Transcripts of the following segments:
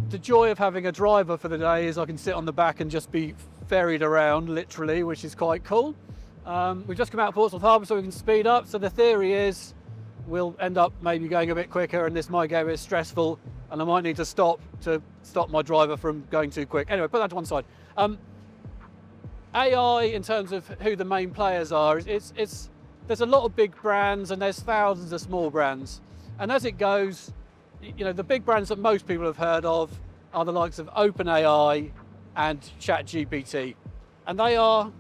the joy of having a driver for the day is I can sit on the back and just be ferried around, literally, which is quite cool. We've just come out of Portsmouth Harbour, so we can speed up. So the theory is we'll end up maybe going a bit quicker, and this might get a bit stressful, and I might need to stop my driver from going too quick. Anyway, put that to one side. AI, in terms of who the main players are, there's a lot of big brands and there's thousands of small brands. And as it goes, the big brands that most people have heard of are the likes of OpenAI and ChatGPT. And they are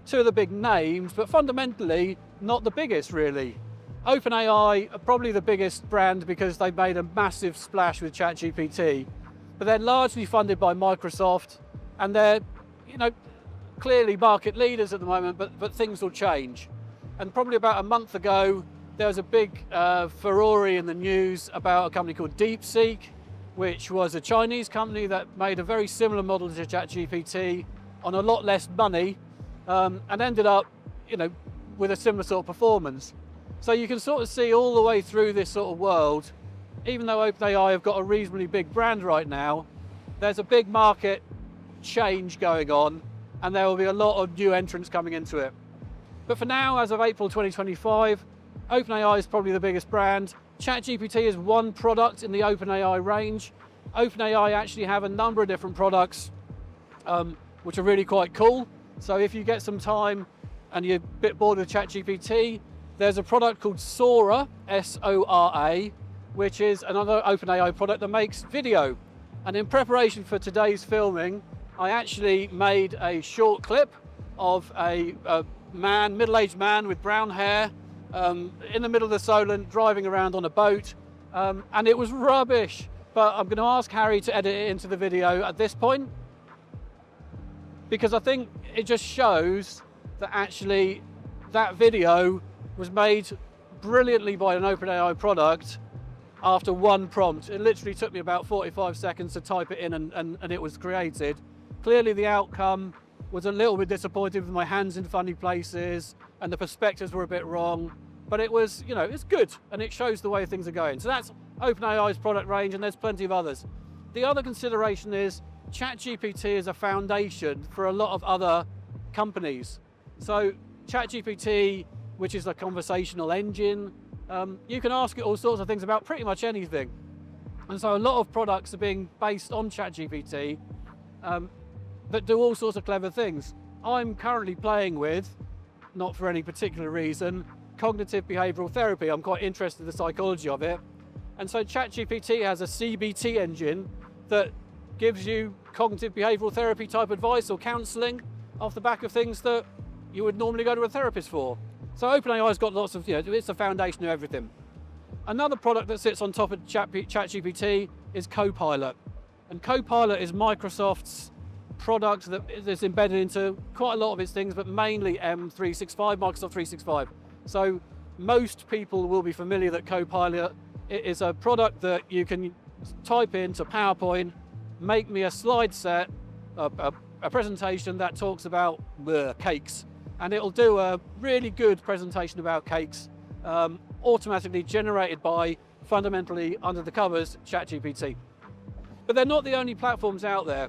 two of the big names, but fundamentally not the biggest, really. OpenAI are probably the biggest brand because they've made a massive splash with ChatGPT, but they're largely funded by Microsoft, and they're, clearly market leaders at the moment, but things will change. And probably about a month ago, there was a big furore in the news about a company called DeepSeek, which was a Chinese company that made a very similar model to ChatGPT on a lot less money, and ended up, with a similar sort of performance. So you can sort of see all the way through this sort of world, even though OpenAI have got a reasonably big brand right now, there's a big market change going on, and there will be a lot of new entrants coming into it. But for now, as of April 2025, OpenAI is probably the biggest brand. ChatGPT is one product in the OpenAI range. OpenAI actually have a number of different products, which are really quite cool. So if you get some time and you're a bit bored with ChatGPT, there's a product called Sora, S-O-R-A, which is another OpenAI product that makes video. And in preparation for today's filming, I actually made a short clip of a middle-aged man with brown hair in the middle of the Solent driving around on a boat, and it was rubbish. But I'm going to ask Harry to edit it into the video at this point, because I think it just shows that actually that video was made brilliantly by an OpenAI product after one prompt. It literally took me about 45 seconds to type it in, and it was created. Clearly the outcome was a little bit disappointing with my hands in funny places and the perspectives were a bit wrong, but it was, it's good, and it shows the way things are going. So that's OpenAI's product range, and there's plenty of others. The other consideration is ChatGPT is a foundation for a lot of other companies. So ChatGPT, which is a conversational engine, you can ask it all sorts of things about pretty much anything. And so a lot of products are being based on ChatGPT that do all sorts of clever things. I'm currently playing with, not for any particular reason, cognitive behavioral therapy. I'm quite interested in the psychology of it. And so ChatGPT has a CBT engine that gives you cognitive behavioral therapy type advice or counseling off the back of things that you would normally go to a therapist for. So OpenAI's got lots of, it's the foundation of everything. Another product that sits on top of ChatGPT is Copilot. And Copilot is Microsoft's product that is embedded into quite a lot of its things, but mainly M365, Microsoft 365. So most people will be familiar that Copilot is a product that you can type into PowerPoint, make me a slide set, a presentation that talks about cakes. And it'll do a really good presentation about cakes, automatically generated by, fundamentally, under the covers, ChatGPT. But they're not the only platforms out there.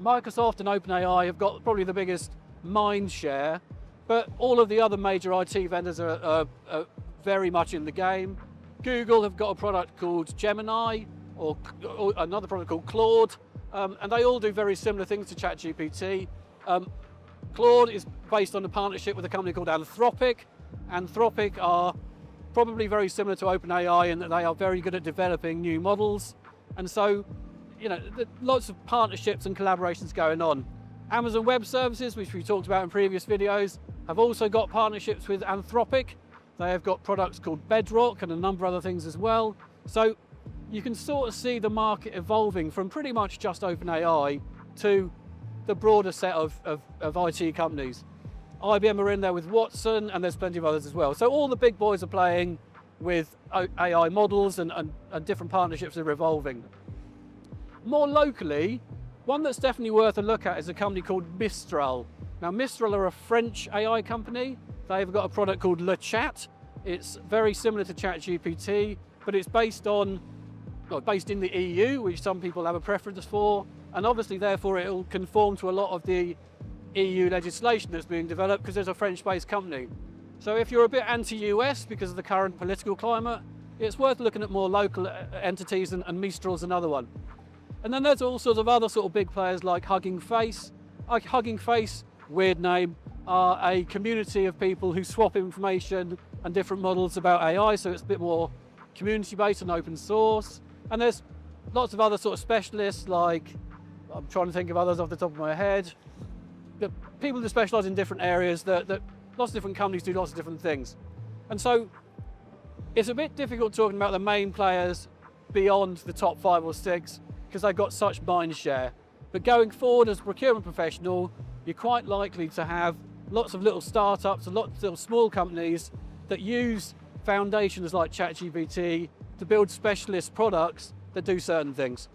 Microsoft and OpenAI have got probably the biggest mind share, but all of the other major IT vendors are very much in the game. Google have got a product called Gemini, or another product called Claude, and they all do very similar things to ChatGPT. Claude is based on a partnership with a company called Anthropic. Anthropic are probably very similar to OpenAI in that they are very good at developing new models. And so, lots of partnerships and collaborations going on. Amazon Web Services, which we talked about in previous videos, have also got partnerships with Anthropic. They have got products called Bedrock and a number of other things as well. So you can sort of see the market evolving from pretty much just OpenAI to the broader set of IT companies. IBM are in there with Watson, and there's plenty of others as well. So all the big boys are playing with AI models, and different partnerships are evolving. More locally, one that's definitely worth a look at is a company called Mistral. Now, Mistral are a French AI company. They've got a product called Le Chat. It's very similar to ChatGPT, but it's based on well, based in the EU, which some people have a preference for, and obviously therefore it will conform to a lot of the EU legislation that's being developed because there's a French-based company. So if you're a bit anti-US because of the current political climate, it's worth looking at more local entities, and Mistral's another one. And then there's all sorts of other sort of big players like Hugging Face. Hugging Face, weird name, are a community of people who swap information and different models about AI, so it's a bit more community-based and open source. And there's lots of other sort of specialists, like, I'm trying to think of others off the top of my head, the people that specialise in different areas, that lots of different companies do lots of different things. And so it's a bit difficult talking about the main players beyond the top 5 or 6 because they've got such mind share. But going forward as a procurement professional, you're quite likely to have lots of little startups and lots of small companies that use foundations like ChatGPT to build specialist products that do certain things.